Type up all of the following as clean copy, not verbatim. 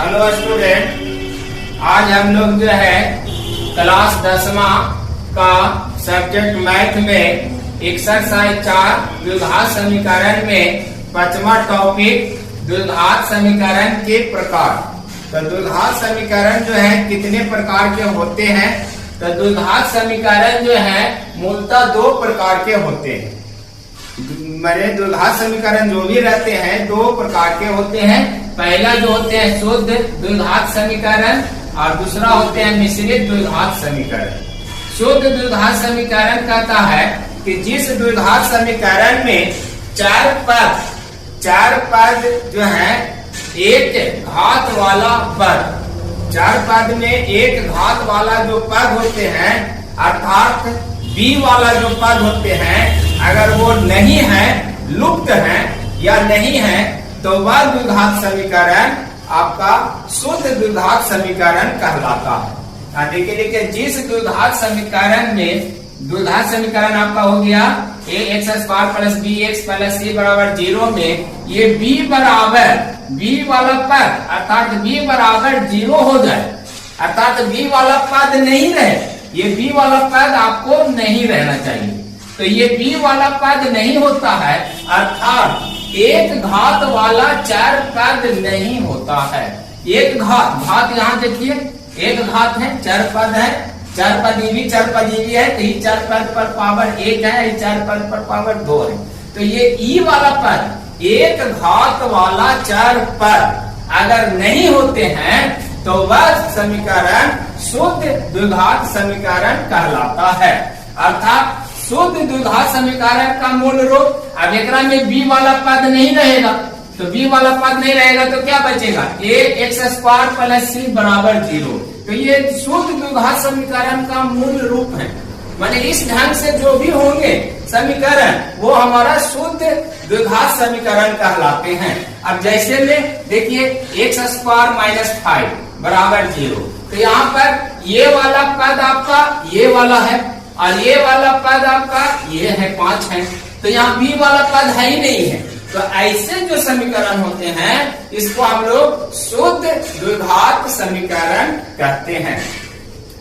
Hello student, आज हम लोग जो है क्लास 10वां का सब्जेक्ट मैथ में एक्सरसाइज 4 द्विघात समीकरण में 5वां टॉपिक द्विघात समीकरण के प्रकार। तो द्विघात समीकरण जो है कितने प्रकार के होते हैं? तो द्विघात समीकरण जो है मूलतः 2 प्रकार के होते हैं। मेरे द्विघात समीकरण जो भी रहते हैं 2 प्रकार के होते हैं। पहला जो होते हैं शुद्ध द्विघात समीकरण और दूसरा होते हैं मिश्रित द्विघात समीकरण। शुद्ध द्विघात समीकरण कहता है कि जिस द्विघात समीकरण में चार पद जो है एक घात वाला पद, 4 पद में एक घात वाला जो पद होते हैं अर्थात b वाला जो पद होते हैं अगर वो नहीं है, लुप्त है या नहीं है तो वह द्विघात समीकरण आपका शुद्ध द्विघात समीकरण कहलाता है। देखिए जिस द्विघात समीकरण में द्विघात समीकरण आपका हो गया ax² plus bx plus c बराबर 0 में ये b बराबर b वाला पद अर्थात b बराबर 0 हो जाए, अर्थात b वाला पद नहीं रहे, ये b वाला पद आपको नहीं रहना चाहिए। तो ये b वाला पद नहीं होता है अर्थात एक घात वाला 4 पद नहीं होता है। एक घात यहाँ देखिए एक घात है, 4 पद है, 4 पद भी है, तो ये 4 पद पर पावर 1 है, ये 4 पद पर पावर 2 है। तो ये ई वाला पद एक घात वाला 4 पद अगर नहीं होते हैं तो वह समीकरण शुद्ध द्विघात समीकरण कहलाता है। अर्थात शुद्ध द्विघात समीकरण का मूल रूप, अब एकरा में b वाला पद नहीं रहेगा, तो b वाला पद नहीं रहेगा तो क्या बचेगा ax² प्लस c बराबर 0। तो ये शुद्ध द्विघात समीकरण का मूल रूप है। माने इस ढंग से जो भी होंगे समीकरण वो हमारा शुद्ध द्विघात समीकरण कहलाते हैं। अब जैसे में देखिए x² माइनस 5 बराबर 0, तो यहाँ पर ये वाला पद आपका ये वाला है और ये वाला पद आपका ये है 5 है, तो यहाँ b वाला पद है ही नहीं है। तो ऐसे जो समीकरण होते हैं इसको हम लोग शुद्ध द्विघात समीकरण कहते हैं।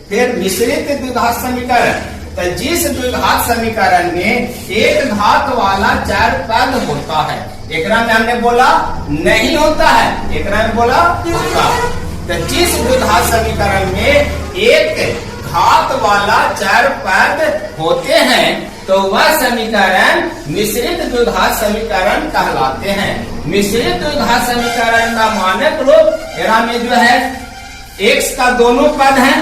फिर मिश्रित द्विघात समीकरण, तो जिस द्विघात समीकरण में एक घात वाला 4 पद होता है, एकरा में हमने बोला नहीं होता है, एकरा में बोला होता है। तो जिस द्विघात समीकरण में एक घात वाला 4 पद होते हैं तो वह समीकरण मिश्रित द्विघात समीकरण कहलाते हैं। मिश्रित द्विघात समीकरण का मानक रूप यहाँ में जो है x का दोनों पद है,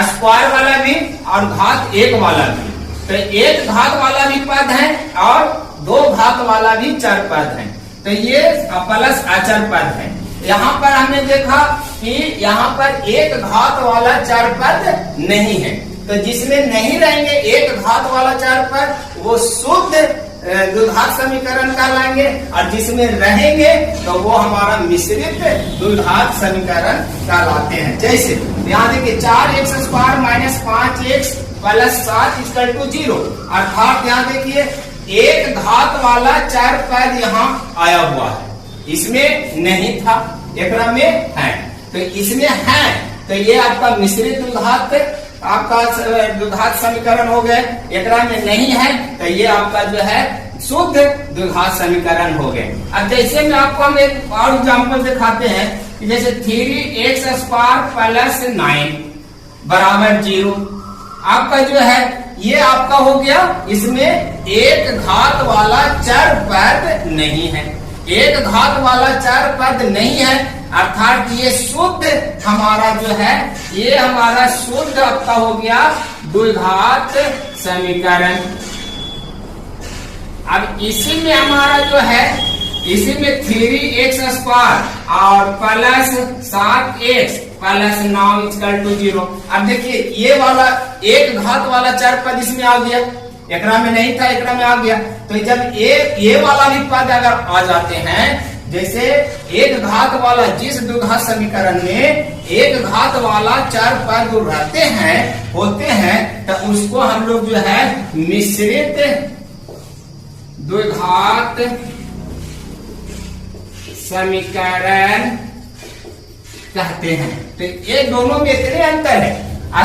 स्क्वायर वाला भी और घात 1 वाला भी, तो एक घात वाला भी पद है और 2 घात वाला भी 4 पद है, तो ये प्लस अचर पद है। यहाँ पर हमने देखा कि यहाँ पर एक घात वाला 4 पद नहीं है, तो जिसमें नहीं रहेंगे एक घात वाला 4 पद वो शुद्ध द्विघात समीकरण कहलाएंगे और जिसमें रहेंगे तो वो हमारा मिश्रित द्विघात समीकरण कहलाते हैं। जैसे यहाँ देखिए 4x² minus 5x plus 7 equal to 0, अर्थात यहाँ देखिए एक घात वाला 4 पद यहाँ आया हुआ है, इसमें नहीं था, एकरा में है, तो इसमें है, तो ये आपका मिश्रित द्विघात आपका द्विघात समीकरण हो गए। एकरा में नहीं है तो ये आपका जो है शुद्ध द्विघात समीकरण हो गए। अब जैसे में आपको हम एक और एग्जाम्पल दिखाते हैं कि जैसे 3x² प्लस 9 बराबर 0, आपका जो है ये आपका हो गया, इसमें एक घात वाला 4 पद नहीं है, एक घात वाला 4 पद नहीं है, अर्थात ये शुद्ध हमारा जो है ये हमारा शुद्ध आपका हो गया द्विघात समीकरण। अब इसी में हमारा जो है इसी में 3x² और plus 7x plus 9 equal to 0। अब देखिए ये वाला एक घात वाला 4 पद इसमें आ गया, एकरा में नहीं था, एकरा में आ गया, तो जब ये वाला भी पद अगर आ जाते हैं, जैसे एक घात वाला जिस द्विघात समीकरण में एक घात वाला 4 पद रहते हैं होते हैं तो उसको हम लोग जो है मिश्रित द्विघात समीकरण कहते हैं। तो ये दोनों में इतने अंतर है,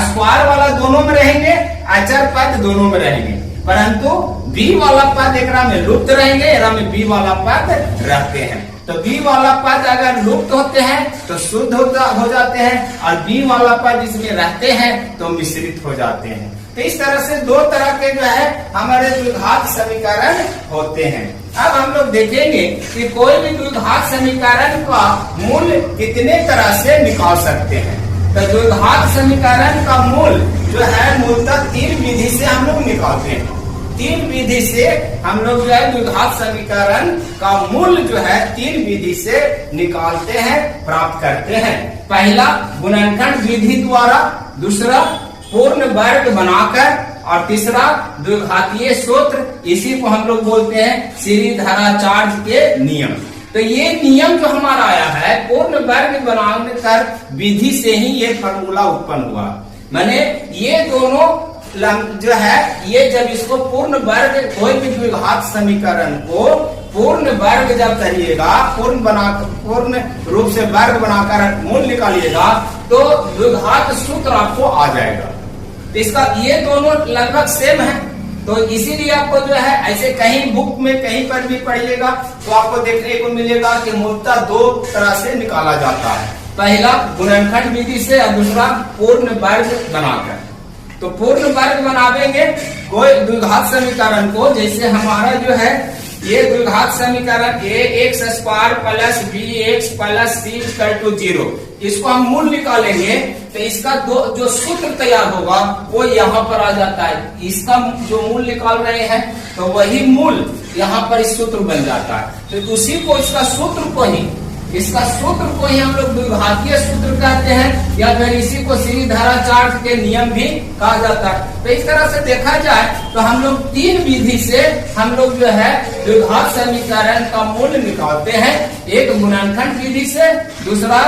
स्क्वायर वाला दोनों में रहेंगे, अचर पद दोनों में रहेंगे, परंतु बी वाला पद एक में लुप्त रहेंगे, एक में बी वाला पद रहते हैं। तो बी वाला पद अगर लुप्त होते हैं तो शुद्ध हो जाते हैं, और बी वाला पद इसमें रहते हैं तो मिश्रित हो जाते हैं। तो इस तरह से दो तरह के जो है हमारे द्विघात समीकरण होते हैं। अब हम लोग देखेंगे कि कोई भी द्विघात समीकरण का मूल कितने तरह से निकाल सकते हैं। तो द्विघात समीकरण का मूल जो है मूलतः तीन विधि से हम लोग निकालते हैं। तीन विधि से हम लोग जो है द्विघात समीकरण का मूल जो है तीन विधि से निकालते हैं, प्राप्त करते हैं। पहला गुणनखंड विधि द्वारा, दूसरा पूर्ण वर्ग बनाकर, और तीसरा द्विघातीय सूत्र, इसी को हम लोग बोलते हैं श्रीधराचार्य के नियम। तो ये नियम जो हमारा आया है पूर्ण वर्ग बनाने कर विधि से ही ये फॉर्मूला उत्पन्न हुआ। माने ये दोनों जो है ये जब इसको पूर्ण वर्ग, कोई भी द्विघात समीकरण को पूर्ण वर्ग जब करिएगा, पूर्ण रूप से वर्ग बनाकर मूल निकालिएगा तो द्विघात सूत्र आपको आ जाएगा। तो इसका ये दोनों लगभग सेम है, तो इसीलिए आपको जो है ऐसे कहीं बुक में कहीं पर भी पढ़िएगा तो आपको देखने को मिलेगा कि मूलतः दो तरह से निकाला जाता है। पहला गुणनखंड विधि से और दूसरा पूर्ण वर्ग बनाकर। तो पूर्ण वर्ग बनावेंगे कोई द्विघात समीकरण को, जैसे हमारा जो है ये द्विघात समीकरण ax² plus bx plus c 0, इसको हम मूल निकालेंगे तो इसका जो सूत्र तैयार होगा वो यहाँ पर आ जाता है। इसका जो मूल निकाल रहे हैं तो वही मूल यहाँ पर इस सूत्र बन जाता है। तो उसी को इसका सूत्र को ही हम लोग द्विघातीय सूत्र कहते हैं, या फिर इसी को श्रीधराचार्य के नियम भी कहा जाता है। तो इस तरह से देखा जाए तो हम लोग तीन विधि से हम लोग जो है द्विघात समीकरण का मूल निकालते हैं। एक गुणनखंड विधि से, दूसरा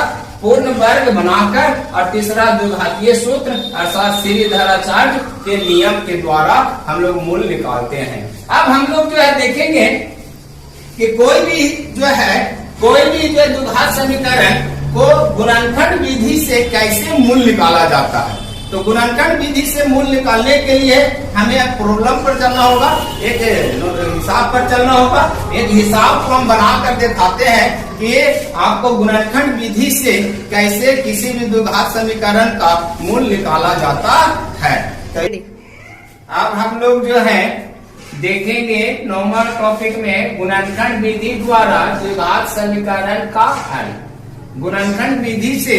पूर्ण वर्ग बनाकर, और तीसरा द्विघातीय सूत्र अर्थात श्रीधराचार्य के नियम के द्वारा हम लोग मूल निकालते हैं। अब हम लोग जो है देखेंगे कि कोई भी जो द्विघात समीकरण को गुणनखंड विधि से कैसे मूल निकाला जाता है। तो गुणनखंड विधि से मूल निकालने के लिए हमें प्रॉब्लम पर चलना होगा, एक हिसाब पर चलना होगा। एक हिसाब को हम बना कर दिखाते हैं कि आपको गुणनखंड विधि से कैसे किसी भी द्विघात समीकरण का मूल निकाला जाता है। तो अब हम लोग जो है देखेंगे नॉर्मल टॉपिक में गुणनखंड विधि द्वारा द्विघात समीकरण का हल। गुणनखंड विधि से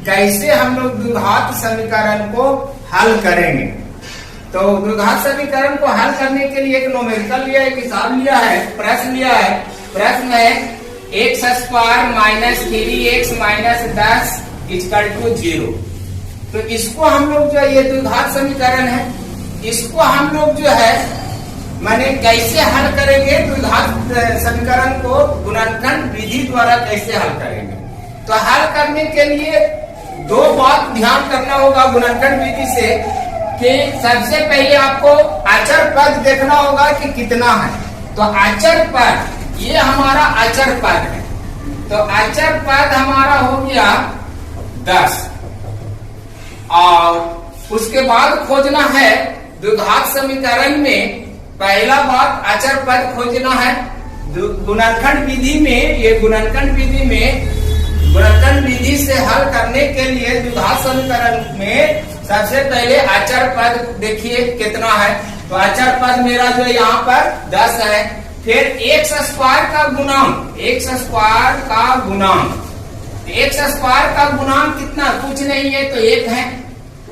कैसे हम लोग द्विघात समीकरण को हल करेंगे। तो द्विघात समीकरण को हल करने के लिए एक न्यूमेरिकल लिया है, एक हिसाब लिया है, प्रश्न लिया है। प्रश्न है x² माइनस 3x माइनस 10 = 0। तो इसको हम लोग जो ये द्विघात समीकरण है, इसको हम लोग जो है माने कैसे हल करेंगे, द्विघात समीकरण को गुणनखंड विधि द्वारा कैसे हल करेंगे। तो हल करने के लिए दो बात ध्यान करना होगा गुणनखंड विधि से, कि सबसे पहले आपको अचर पद देखना होगा कि कितना है। तो अचर पद, ये हमारा अचर पद है, तो अचर पद हमारा हो गया 10, और उसके बाद खोजना है द्विघात समीकरण में पहला बात अचर पद खोजना है। गुणनखंड विधि में, ये गुणनखंड विधि से हल करने के लिए द्विघात समीकरण में सबसे पहले अचर पद देखिए कितना है। तो अचर पद मेरा जो यहाँ पर 10 है। फिर x² का गुणांक, x² का गुणांक कितना, कुछ नहीं है तो 1 है,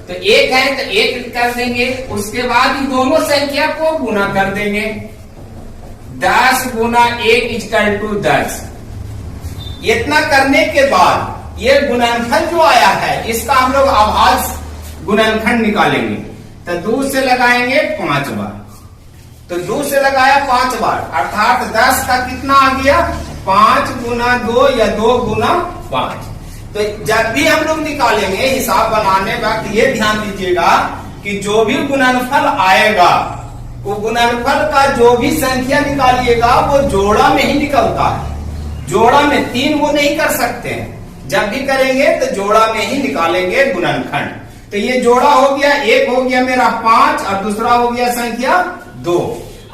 तो 1 है तो 1 कर देंगे। उसके बाद दोनों संख्या को गुना कर देंगे, 10 गुना 1 = 10। इतना करने के बाद ये गुणनफल जो आया है इसका हम लोग अभाज्य गुणनखंड निकालेंगे। तो 2 से लगाएंगे 5 बार, तो 2 से लगाया 5 बार, अर्थात 10 का कितना आ गया, 5 गुना 2 या 2 गुना 5। तो जब भी हम लोग निकालेंगे हिसाब बनाने वक्त ये ध्यान दीजिएगा कि जो भी गुणनफल आएगा वो गुणनफल का जो भी संख्या निकालिएगा वो जोड़ा में ही निकलता है। जोड़ा में 3 वो नहीं कर सकते हैं। जब भी करेंगे तो जोड़ा में ही निकालेंगे गुणनखंड। तो ये जोड़ा हो गया, एक हो गया मेरा 5 और दूसरा हो गया संख्या 2।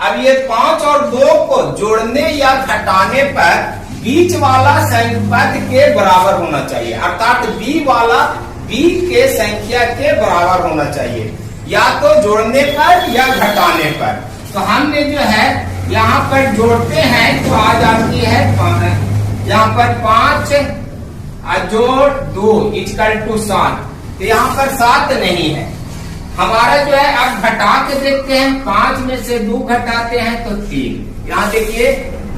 अब ये 5 और 2 को जोड़ने या घटाने पर बीच वाला संख्या के बराबर होना चाहिए, अर्थात b वाला b के संख्या के बराबर होना चाहिए, या तो जोड़ने पर या घटाने पर। तो हमने जो है यहाँ पर जोड़ते हैं तो आ जाती है यहाँ पर 5 जोड़ 2 = 7। तो यहाँ पर 7 नहीं है हमारा जो है। अब घटा के देखते हैं, 5 में से 2 घटाते हैं तो 3। यहाँ देखिए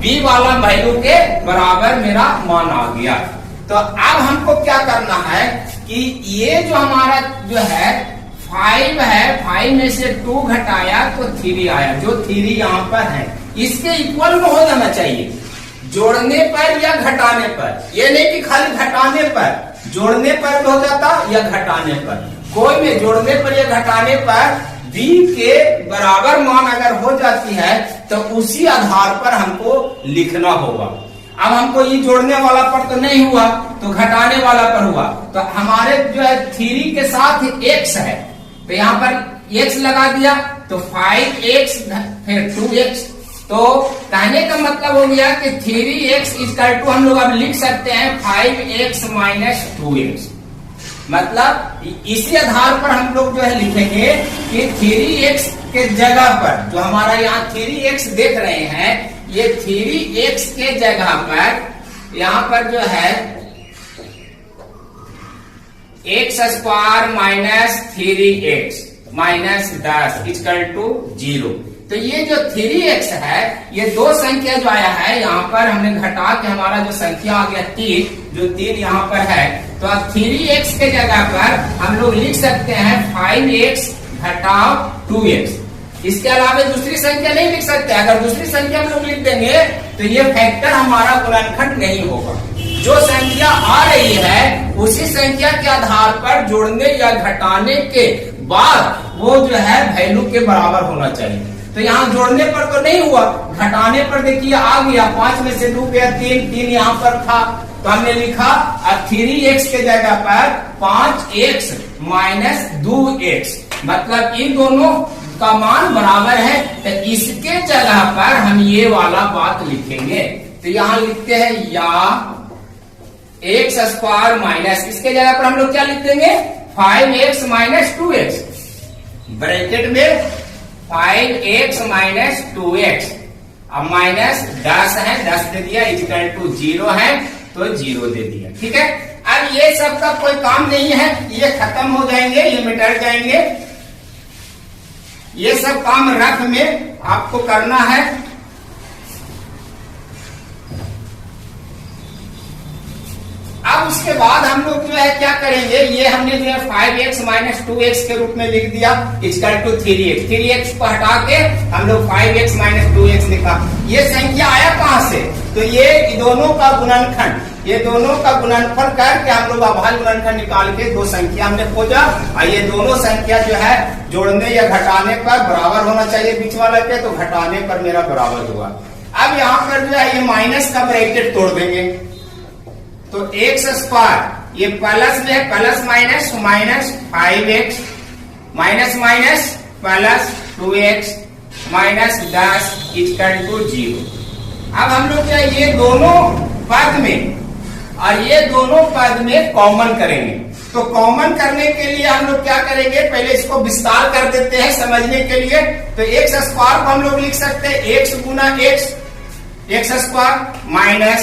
b वाला वैल्यू के बराबर मेरा मान आ गया। तो अब हमको क्या करना है कि ये जो हमारा जो है 5 है, 5 में से 2 घटाया तो 3 आया, जो 3 यहाँ पर है इसके इक्वल में हो जाना चाहिए, जोड़ने पर या घटाने पर। ये नहीं कि खाली घटाने पर, जोड़ने पर हो जाता या घटाने पर, कोई में जोड़ने पर या घटाने पर b के बराबर मान अगर हो जाती है तो उसी आधार पर हमको लिखना होगा। अब हमको ये जोड़ने वाला पर तो नहीं हुआ, तो घटाने वाला पर हुआ। तो हमारे जो है 3 के साथ x है, तो यहाँ पर x लगा दिया तो 5x फिर 2x। तो कहने का मतलब हो गया कि 3x = हम लोग अब लिख सकते हैं 5x - 2x। मतलब इसी आधार पर हम लोग जो है लिखेंगे कि 3x के जगह पर जो हमारा यहाँ 3x देख रहे हैं, ये 3x के जगह पर यहाँ पर जो है x² - 3x - 10 = 0। तो ये जो 3x है, ये दो संख्या जो आया है यहाँ पर हमने घटा के हमारा जो संख्या आ गया 3, जो 3 यहाँ पर है, तो अब 3x के जगह पर हम लोग लिख सकते हैं 5x - 2x। इसके अलावा दूसरी संख्या नहीं लिख सकते। अगर दूसरी संख्या हम लोग लिख देंगे तो ये फैक्टर हमारा गुणनखंड नहीं होगा। जो संख्या आ रही है उसी संख्या के आधार पर जोड़ने या घटाने के बाद वो जो है वैल्यू के बराबर होना चाहिए। तो यहाँ जोड़ने पर तो नहीं हुआ, घटाने पर देखिए आ गया, 5 में से 2 गया 3 यहाँ पर था, तो हमने लिखा 3x के जगह पर 5x - 2x, मतलब इन दोनों का मान बराबर है। तो इसके जगह पर हम ये वाला बात लिखेंगे। तो यहाँ लिखते हैं या x² इसके जगह पर हम लोग क्या लिख देंगे 5x - 2x, ब्रैकेट में 5x - 2x, अब -10 है, 10 दे दिया = 0 है तो 0 दे दिया। ठीक है, अब ये सब का कोई काम नहीं है, ये खत्म हो जाएंगे, ये मिट जाएंगे। ये सब काम रफ में आपको करना है। अब उसके बाद हम लोग जो है क्या करेंगे, ये हमने जो है 5x - 2x के रूप में लिख दिया = 3x। 3x को हटा के हम लोग 5x - 2x लिखा। ये संख्या आया कहां से, तो ये दोनों का गुणनखंड, ये दोनों का गुणनफल करके हम लोग अभाज्य गुणनखंड निकाल के दो संख्या हमने खोजा, और ये दोनों संख्या जो है जोड़ने या घटाने पर बराबर होना चाहिए बीच वाला के, तो घटाने पर मेरा बराबर हुआ। अब यहाँ पर जो है ये माइनस का ब्रैकेट तोड़ देंगे, तो x² ये प्लस में plus minus -5x plus 2x -10 = 0। अब हम लोग क्या ये दोनों पद में और ये दोनों पद में कॉमन करेंगे। तो कॉमन करने के लिए हम लोग क्या करेंगे, पहले इसको विस्तार कर देते हैं समझने के लिए। तो x² को हम लोग लिख सकते हैं x गुना x² माइनस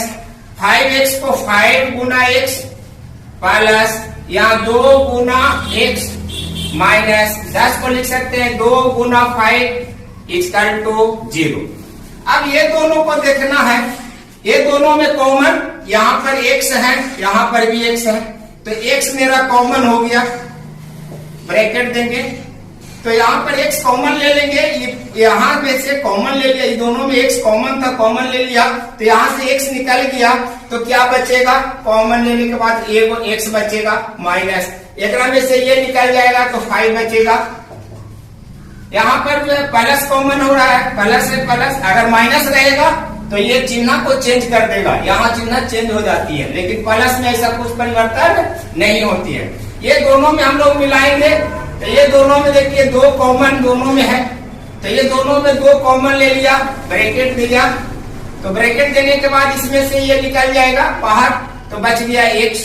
5x को 5 गुना x प्लस यहाँ 2 गुना x माइनस 10 को लिख सकते हैं 2 गुना 5 = 0। अब ये दोनों को देखना है, ये दोनों में कॉमन, यहाँ पर x है, यहाँ पर भी x है, तो x मेरा कॉमन हो गया, ब्रैकेट देंगे। तो यहाँ पर x कॉमन ले लेंगे, यहाँ में से कॉमन ले लिया, ये दोनों में x कॉमन था, कॉमन ले लिया, तो यहाँ से x निकल गया, तो क्या बचेगा, कॉमन लेने के बाद एगो x बचेगा माइनस, एक में से ये निकल जाएगा तो 5 बचेगा। यहाँ पर जो है प्लस कॉमन हो रहा है, प्लस है प्लस, अगर माइनस रहेगा तो ये चिन्ह को चेंज कर देगा, यहाँ चिन्ह चेंज हो जाती है, लेकिन प्लस में ऐसा कुछ परिवर्तन नहीं होती है। ये दोनों में हम लोग मिलाएंगे, तो ये दोनों में देखिए दो कॉमन दोनों में है, तो ये दोनों में दो कॉमन ले लिया, ब्रैकेट दिया, तो ब्रैकेट देने के बाद इसमें से ये निकल जाएगा बाहर, तो बच गया x,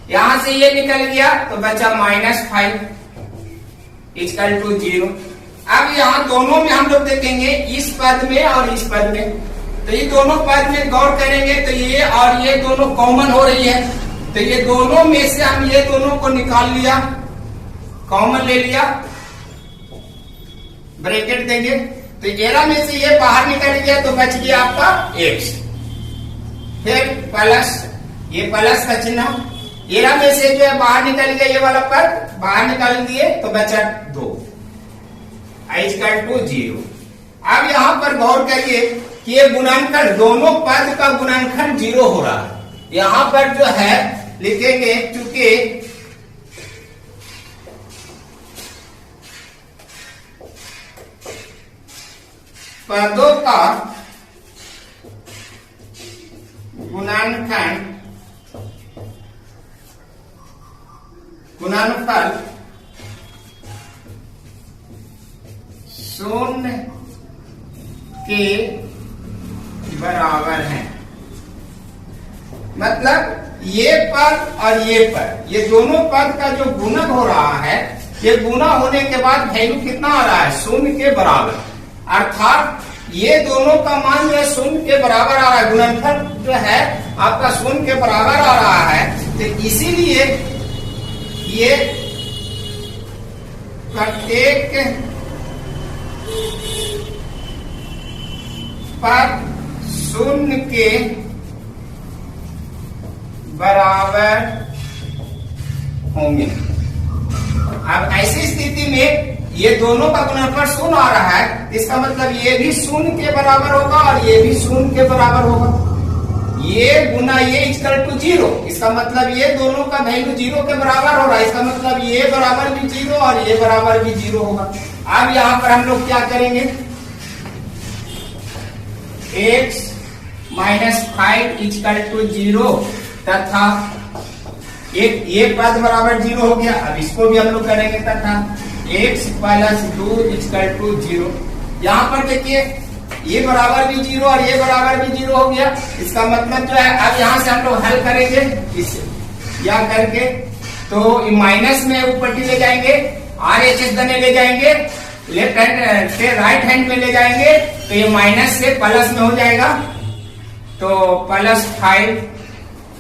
यहां से ये निकल गया तो बचा -5 इक्वल टू 0। अब यहाँ दोनों में हम लोग देखेंगे, इस पद में और इस पद में, तो ये दोनों पद में गौर करेंगे तो ये और ये दोनों कॉमन हो रही है, तो ये दोनों में से हम ये दोनों को निकाल लिया, कॉमन ले लिया, ब्रैकेट देंगे, तो 11 में से ये बाहर निकल गया तो बच गया आपका x, फिर प्लस, ये प्लस का चिन्ह, 11 में से जो है बाहर निकल गया, ये वाला पद बाहर निकाल दिए तो बचा 2 इक्वल टू 0। अब यहाँ पर गौर करिए कि ये गुणनखंड, दोनों पद का गुणनखंड 0 हो रहा है। यहाँ पर जो है लिखेंगे, चूंकि पदों का गुणनफल 0 के बराबर है, मतलब ये पद और ये पद, ये दोनों पद का जो गुणक हो रहा है, ये गुना होने के बाद वैल्यू कितना आ रहा है, 0 के बराबर, अर्थात ये दोनों का मान जो है 0 के बराबर आ रहा है, गुणनफल जो है आपका 0 के बराबर आ रहा है, तो इसीलिए ये प्रत्येक पद 0 के बराबर होंगे। अब ऐसी स्थिति में ये दोनों का गुणनफल 0 आ रहा है, इसका मतलब ये भी 0 के बराबर होगा और ये भी 0 के बराबर होगा, ये गुना ये इक्वल टू 0, इसका मतलब ये दोनों का वैल्यू 0 के बराबर हो रहा है, इसका मतलब ये बराबर भी 0 और ये बराबर भी 0 होगा। अब यहाँ पर हम लोग क्या करेंगे, x -5 इक्वल टू 0 तथा एक ये पद बराबर 0 हो गया। अब इसको भी हम लोग करेंगे, तथा x + 2 इक्वल टू 0। यहाँ पर देखिए ये बराबर भी 0 और ये बराबर भी 0 हो गया, इसका मतलब जो है अब यहाँ से हम लोग हल करेंगे, इसे या करके तो माइनस में ऊपर ले जाएंगे, RHS दने ले जाएंगे, लेफ्ट हैंड से राइट हैंड में ले जाएंगे, तो ये माइनस से प्लस में हो जाएगा, तो +5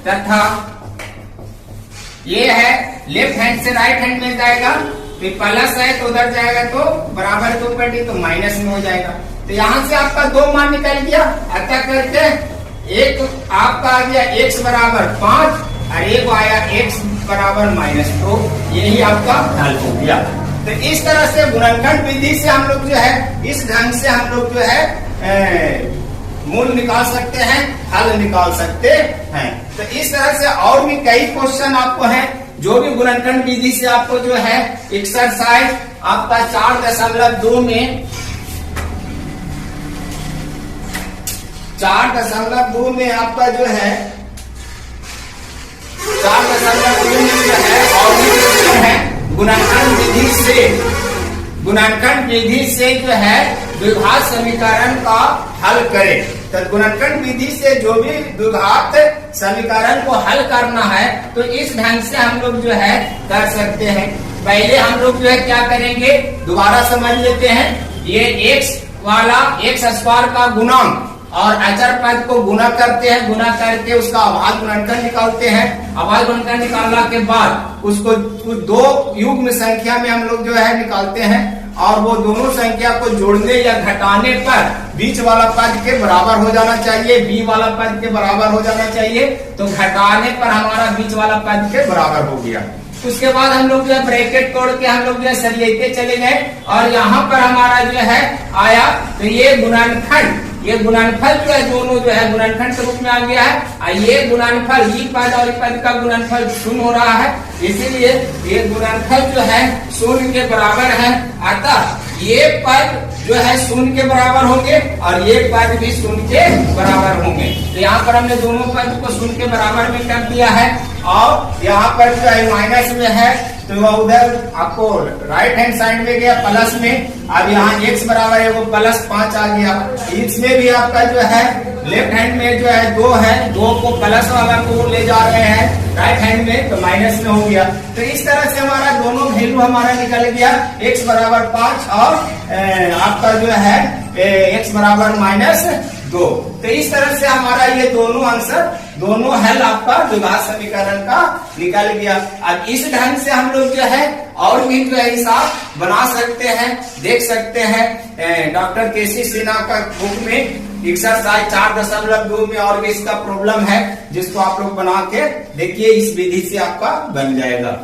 तथा ये है लेफ्ट हैंड से राइट हैंड में जाएगा, तो प्लस है तो उधर जाएगा तो बराबर के ऊपर तो माइनस में हो जाएगा, तो यहाँ से आपका 2 मान निकल गया। अतः करते एक आपका आ गया x बराबर 5 और एक आया x बराबर -2, यही आपका हल हो गया। तो इस तरह से गुणनखंड विधि से हम लोग जो है, इस ढंग से हम लोग जो है मूल निकाल सकते हैं, हल निकाल सकते हैं। तो इस तरह से और भी कई क्वेश्चन आपको हैं, जो भी गुणनखंड विधि से आपको जो है एक्सरसाइज आपका 4.2 में 4.2 में आपका जो है 4.2 में जो है और भी क्वेश्चन है गुणनखंड विधि से जो है द्विघात समीकरण का हल करें। तो गुणनखंड विधि से जो भी द्विघात समीकरण को हल करना है, तो इस ढंग से हम लोग जो है कर सकते हैं। पहले हम लोग जो है क्या करेंगे, दोबारा समझ लेते हैं। ये x वाला x² का गुणांक और अचर पद को गुना करते हैं, गुना करके उसका अभाज्य गुणनखंड निकालते हैं। अभाज्य गुणनखंड निकालने के बाद उसको 2 युग्म संख्या में हम लोग जो है निकालते हैं, और वो दोनों संख्या को जोड़ने या घटाने पर बीच वाला पद के बराबर हो जाना चाहिए, b वाला पद के बराबर हो जाना चाहिए। तो घटाने पर हमारा बीच वाला पद के बराबर हो गया। उसके बाद हम लोग जो है ब्रैकेट तोड़ के हम लोग जो है सरियाते चले गए, और यहाँ पर हमारा जो है आया, तो ये गुणनखंड, ये गुणनफल जो है दोनों जो है गुणनखंड के रूप में आ गया है। और ये गुणनफल ई पद और पद का गुणनफल 0 हो रहा है, इसीलिए ये गुणनफल जो है 0 के बराबर है। अतः ये पद जो है शून्य के बराबर होंगे और ये पद भी शून्य के बराबर होंगे। तो यहाँ पर हमने दोनों पद को शून्य के बराबर में कर दिया है और यहाँ पर जो है माइनस में है तो वह उधर आपको राइट हैंड साइड में गया प्लस में। अब यहाँ x बराबर है वो +5 आ गया। इसमें भी आपका जो है लेफ्ट हैंड में जो है 2 है, 2 को प्लस वाला को ले जा रहे हैं राइट हैंड में तो माइनस में हो गया। तो इस तरह से हमारा दोनों वैल्यू हमारा निकल गया x बराबर 5 और आपका जो है x बराबर -2। तो इस तरह से हमारा ये दोनों आंसर दोनों हल आपका द्विघात समीकरण का निकल गया। अब इस ढंग से हम लोग जो है और भी जो है हिसाब बना सकते हैं, देख सकते हैं। डॉक्टर केसी सिन्हा का बुक में एक्सरसाइज 4.2 में और भी इसका प्रॉब्लम है जिसको आप लोग बना के देखिए, इस विधि से आपका बन जाएगा।